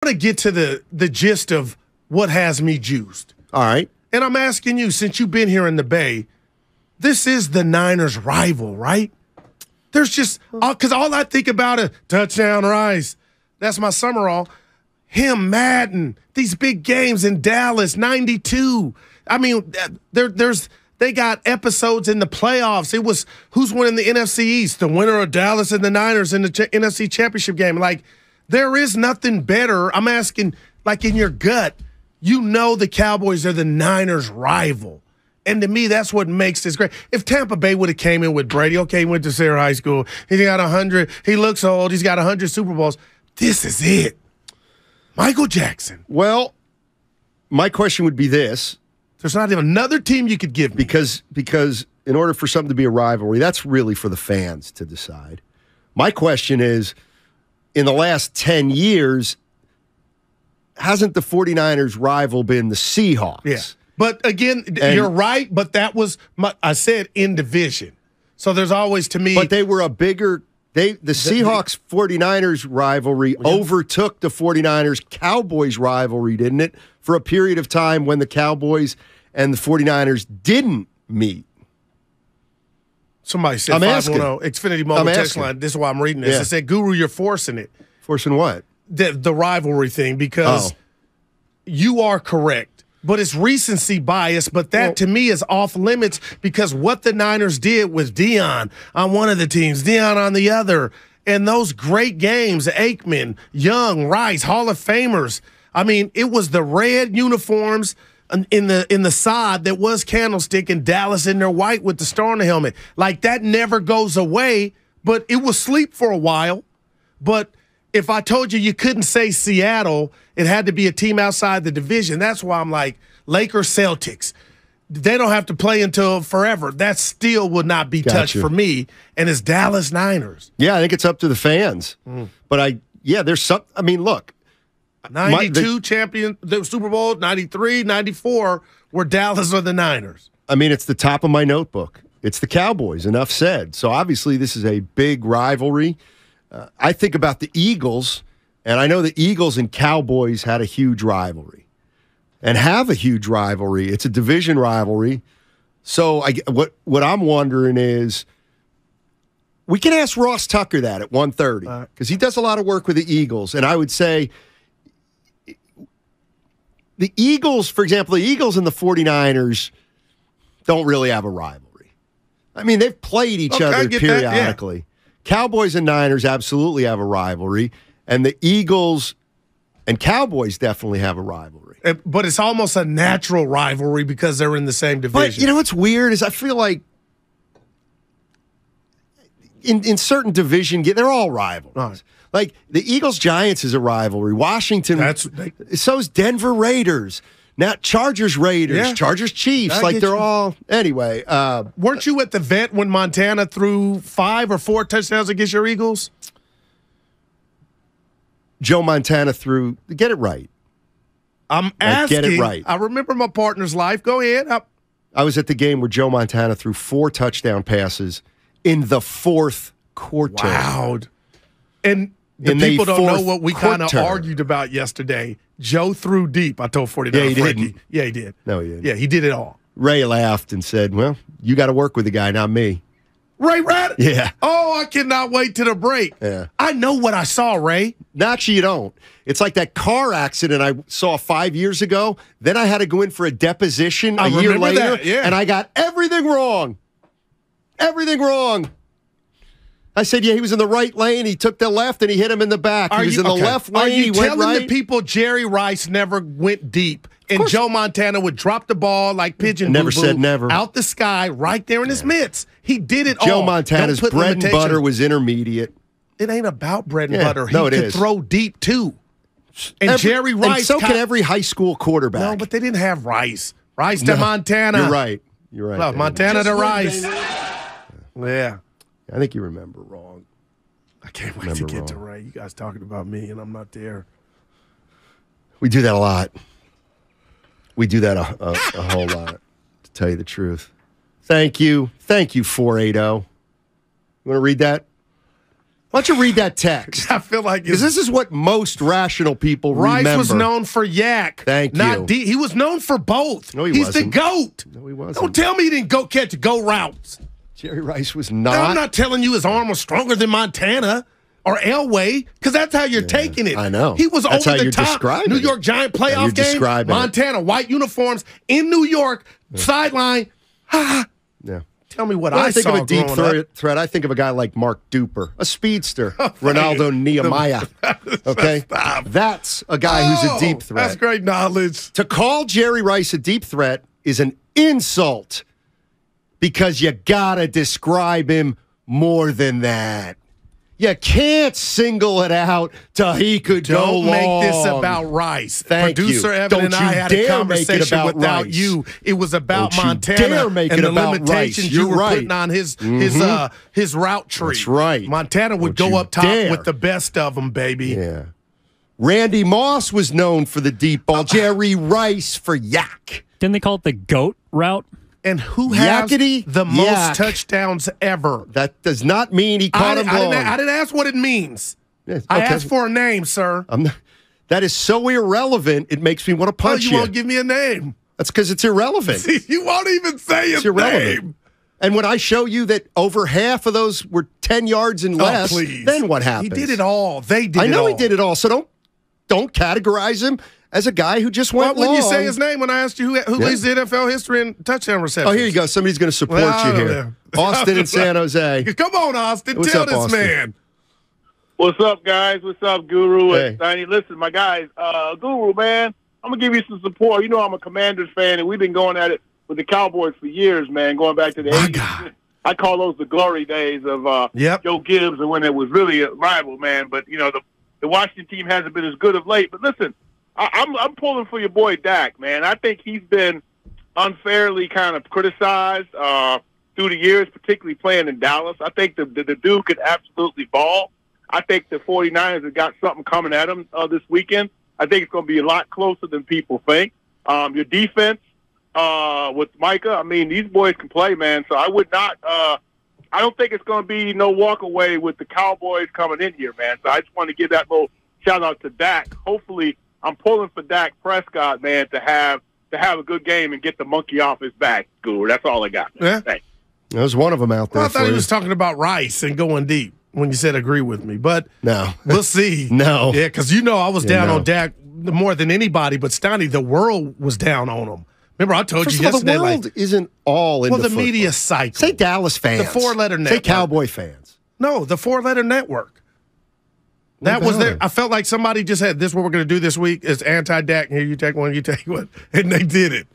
want to get to the gist of what has me juiced. All right. And I'm asking you, since you've been here in the Bay, this is the Niners rival, right? There's just, because all I think about is touchdown Rice. That's my summerall. Him, Madden, these big games in Dallas, 92. I mean, they got episodes in the playoffs. It was who's winning the NFC East, the winner of Dallas and the Niners in the NFC Championship game. Like, there is nothing better. I'm asking, like, in your gut, you know the Cowboys are the Niners' rival. And to me, that's what makes this great. If Tampa Bay would have came in with Brady, okay, he went to Sarah High School. He got 100. He looks old. He's got 100 Super Bowls. This is it. Michael Jackson. Well, my question would be this. There's not even another team you could give me. Because in order for something to be a rivalry, that's really for the fans to decide. My question is, in the last 10 years, hasn't the 49ers' rival been the Seahawks? Yeah. But again, you're right, but that was, I said in division. So there's always, to me. But they were a bigger, the Seahawks 49ers rivalry overtook the 49ers Cowboys rivalry, didn't it? For a period of time when the Cowboys and the 49ers didn't meet. Somebody said 510 Xfinity Mobile text line. This is why I'm reading this. Yeah. It said, Guru, you're forcing it. Forcing what? The rivalry thing, because you are correct. But it's recency bias, but that to me is off limits, because what the Niners did with Dion on one of the teams, Dion on the other, and those great games, Aikman, Young, Rice, Hall of Famers. I mean, it was the red uniforms in the sod that was Candlestick, and Dallas in their white with the star on the helmet. Like, that never goes away, but it was sleep for a while. But if I told you couldn't say Seattle, it had to be a team outside the division. That's why I'm like, Lakers, Celtics. They don't have to play until forever. That still would not be touched for me. And it's Dallas Niners. Yeah, I think it's up to the fans. But there's some. I mean, look. 92 champion, the Super Bowl, 93, 94 were Dallas or the Niners. I mean, it's the top of my notebook. It's the Cowboys, enough said. So obviously this is a big rivalry. I think about the Eagles, and I know the Eagles and Cowboys had a huge rivalry and have a huge rivalry. It's a division rivalry. So what I'm wondering is, we can ask Ross Tucker that at 1:30 because he does a lot of work with the Eagles. And I would say the Eagles, for example, the Eagles and the 49ers don't really have a rivalry. I mean, they've played each other periodically. That, yeah. Cowboys and Niners absolutely have a rivalry, and the Eagles and Cowboys definitely have a rivalry. But it's almost a natural rivalry because they're in the same division. But you know what's weird is I feel like in certain division, they're all rivals. Right. Like the Eagles-Giants is a rivalry. Washington, so's Denver Raiders. Now, Chargers-Raiders, Chargers-Chiefs, like they're all – anyway. Weren't you at the vet when Montana threw 5 or 4 touchdowns against your Eagles? Joe Montana threw – get it right. I'm asking. Get it right. I remember my partner's life. Go ahead. I was at the game where Joe Montana threw 4 touchdown passes in the 4th quarter. Wow. And the people don't know what we kind of argued about yesterday. Joe threw deep. I told 49. Yeah, he didn't. Yeah, he did. No, he didn't. Yeah, he did it all. Ray laughed and said, well, you got to work with the guy, not me. Ray Rad? Yeah. Oh, I cannot wait to the break. Yeah. I know what I saw, Ray. Actually, you don't. It's like that car accident I saw 5 years ago. Then I had to go in for a deposition a year later, and I got everything wrong. Everything wrong. I said, yeah, he was in the right lane. He took the left, and he hit him in the back. He was in the left lane. Are you telling the people Jerry Rice never went deep, and Joe Montana would drop the ball like pigeon never said never out the sky right there in his mitts? He did it all. Joe Montana's bread and butter was intermediate. It ain't about bread and butter. He could throw deep, too. And Jerry Rice. And so can every high school quarterback. No, but they didn't have Rice. Rice to Montana. You're right. No, Montana to Rice. Yeah. I think you remember wrong. I can't wait to get to Ray. You guys talking about me, and I'm not there. We do that a lot. We do that a whole lot, to tell you the truth. Thank you. Thank you, 480. You want to read that? Why don't you read that text? I feel like because this is what most rational people Rice remember. was known for yak. Thank not you. D. He was known for both. No, He's wasn't. the GOAT. No, he wasn't. Don't tell me he didn't go catch go routes. Jerry Rice was No, not. I'm not telling you his arm was stronger than Montana or Elway, because that's how you're taking it. I know. He was That's over how the you're top. describing New it. York Giant How you're playoff game. describing it. Montana, white uniforms in New York, sideline. Yeah. Tell me what When I I think saw of a deep growing up. threat, I think of a guy like Mark Duper, a speedster, Ronaldo Nehemiah. Okay? That's a guy who's a deep threat. That's great knowledge. To call Jerry Rice a deep threat is an insult because you got to describe him more than that. You can't single it out till he could go Don't long. make this about Rice. Thank Producer you. Evan Don't and I you had a dare make it conversation about without Rice. you. It was about Don't you Montana dare make and it the about limitations Rice. you You're were right. putting on his route tree. That's right. Montana would Don't go you up top dare. with the best of them, baby. Yeah. Randy Moss was known for the deep ball. Jerry Rice for yak. Didn't they call it the GOAT route? And who has Yakety the most yak. touchdowns ever? That does not mean he caught him long. I didn't ask what it means. Yeah, I okay. asked for a name, sir. That is so irrelevant, it makes me want to punch you you. won't give me a name. That's because it's irrelevant. You won't even say his irrelevant. name. And when I show you that over half of those were 10 yards and less, please. then what happens? He did it all. They did it all. I know he did it all, so don't categorize him as a guy who just went Why wouldn't you long. say his name when I asked you who leads the NFL history in touchdown receptions? Oh, here you go. Somebody's going to support Well, you here. Austin in San Jose. Come on, Austin. What's Tell up, this Austin? man. What's up, guys? What's up, Guru Hey. and Steiny? Listen, my guys, Guru, man, I'm going to give you some support. You know I'm a Commanders fan, and we've been going at it with the Cowboys for years, man, going back to the My 80s. God. I call those the glory days of Joe Gibbs and when it was really a rival, man. But, you know, the Washington team hasn't been as good of late. But listen, I'm pulling for your boy Dak, man. I think he's been unfairly kind of criticized through the years, particularly playing in Dallas. I think the dude could absolutely ball. I think the 49ers have got something coming at them this weekend. I think it's going to be a lot closer than people think. Your defense with Micah, I mean, these boys can play, man. So I would not I don't think it's going to be no walk away with the Cowboys coming in here, man. So I just want to give that little shout-out to Dak. Hopefully, I'm pulling for Dak Prescott, man, to have a good game and get the monkey off his back, Guru. That's all I got, man. Yeah. Thanks. There's one of them out there Well, I thought for he you. was talking about Rice and going deep when you said agree with me. But No. we'll see. No. Yeah, because I was down no. on Dak more than anybody. But Steiny, the world was down on him. Remember, I told First you of all, yesterday. the world isn't all into the football. media cycle. Say Dallas fans. The four-letter Say network. Cowboy fans. No, the four-letter network. That was there. I felt like somebody just had this. What we're going to do this week is anti-Dak. Here, you take one, you take one, and they did it.